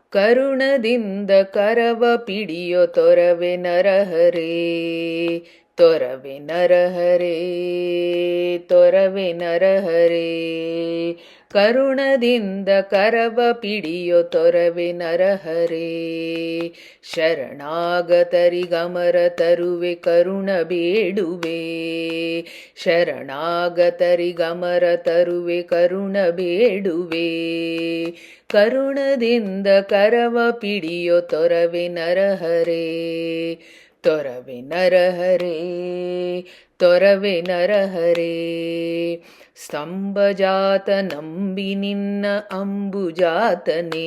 ಕರುಣದಿಂದ ಕರವ ಪಿಡಿಯೋ ತೊರವೆ ನರಹರೇ, ತೊರವೆ ನರಹರೇ, ತೊರವೆ ನರಹರೇ. ಕರುಣದಿಂದ ಕರವ ಪಿಡಿಯೋ ತೊರವೆ ನರಹರೇ, ಶರಣಾಗತರಿಗಮರ ತರುವೆ ಕರುಣ ಬೇಡುವೆ, ಶರಣಾಗತರಿಗಮರ ತರುವೆ ಕರುಣ ಬೇಡುವೆ. ಕರುಣದಿಂದ ಕರವ ಪಿಡಿಯೋ ತೊರವೆ ನರಹರೇ, ತೊರವೆ ನರಹರೇ, ತೊರವೆ ನರಹರೇ. ಸ್ತಂಭಜಾತ ನಂಬಿ ನಿನ್ನ ಅಂಬುಜಾತನೇ,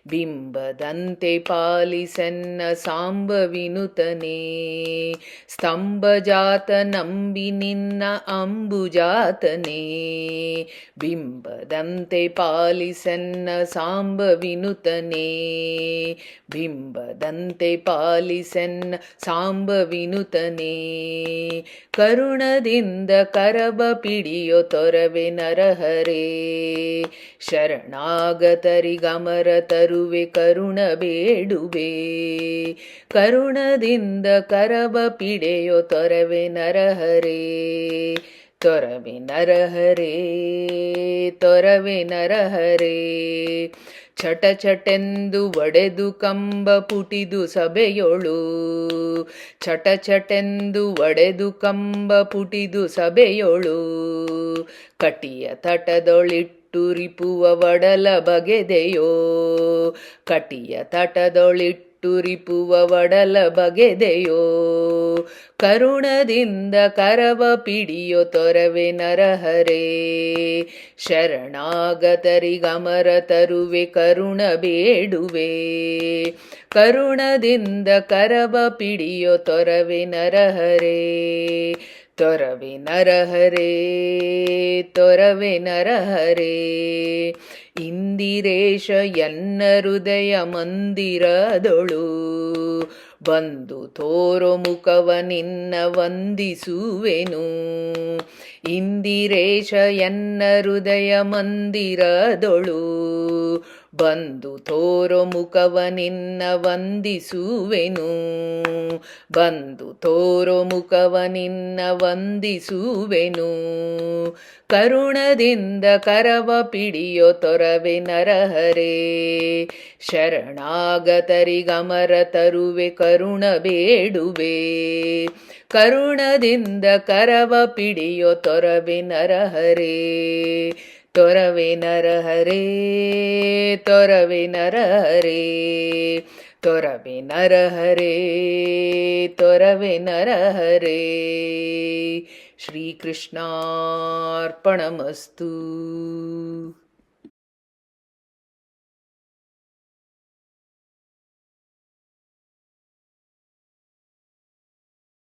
ಬಿಂಬದಂತೆ ಪಾಲಿಸನ್ನ ಸಾಂಬ ವಿನುತನೇ. ಸ್ತಂಭಜಾತ ನಂಬಿ ನಿನ್ನ ಅಂಬುಜಾತನೇ, ಬಿಂಬದಂತೆ ಪಾಲಿಸನ್ನ ಸಾಂಬ ವಿನುತನೇ, ಬಿಂಬದಂತೆ ಪಾಲಿಸನ್ನ ಸಾಂಬ ವಿನುತನೇ. ಕರುಣದಿಂದ ಕರವ ಪಿಡಿಯೋ ತೊರವೆ ನರಹರೇ, ಶರಣಾಗತರಿಗಮರ ತರುವೆ ಕರುಣ ಬೇಡುವೆ. ಕರುಣದಿಂದ ಕರವ ಪಿಡೆಯೋ ತೊರವೆ ನರಹರೇ, ತೊರವೆ ನರಹರೇ, ತೊರವೆ ನರಹರೇ. ಚಟ ಚಟೆಂದು ಒಡೆದು ಕಂಬ ಪುಟಿದು ಸಭೆಯೊಳು, ಚಟ ಚಟೆಂದು ಒಡೆದು ಕಂಬ ಪುಟಿದು ಸಭೆಯೊಳು. ಕಟಿಯ ತಟದೊಳಿಟ್ಟು ರಿಪುವ ಒಡಲ ಬಗೆದೆಯೋ, ಕಟಿಯ ತಟದೊಳಿಟ್ಟು ರಿಪುವ ಒಡಲ ಬಗೆದೆಯೋ. ಕರುಣದಿಂದ ಕರವ ಪಿಡಿಯೋ ತೊರವೆ ನರಹರೇ, ಶರಣಾಗತರಿಗಮರ ತರುವೆ ಕರುಣ ಬೇಡುವೆ. ಕರುಣದಿಂದ ಕರವ ಪಿಡಿಯೋ ತೊರವೆ ನರಹರೇ, ತೊರವೆ ನರಹರೇ, ತೊರವೆ ನರಹರೇ. ಇಂದಿರೇಶ ಎನ್ನ ಹೃದಯ ಮಂದಿರದೊಳು, ಬಂದು ತೋರೋ ಮುಖವ ನಿನ್ನ ವಂದಿಸುವೆನು. ಇಂದಿರೇಶ ಎನ್ನ ಹೃದಯ ಮಂದಿರದೊಳು, ಬಂದು ತೋರೋ ಮುಖವ ನಿನ್ನ ವಂದಿಸುವೆನು. ಬಂದು ತೋರೋ ಮುಖವ ನಿನ್ನ ವಂದಿಸುವೆನು. ಕರುಣದಿಂದ ಕರವ ಪಿಡಿಯೋ ತೊರವೆ ನರಹರೇ, ಶರಣಾಗತರಿಗಮರ ತರುವೆ ಕರುಣ ಬೇಡುವೆ. ಕರುಣದಿಂದ ಕರವ ಪಿಡಿಯೋ ತೊರವೆ ನರಹರೇ, ತೊರವೆ ನರಹರೇ, ತೊರವೆ ನರಹರೇ, ತೊರವೆ ನರಹರೇ, ತೊರವೆ ನರಹರೇ. ಶ್ರೀಕೃಷ್ಣಾರ್ಪಣಮಸ್ತು.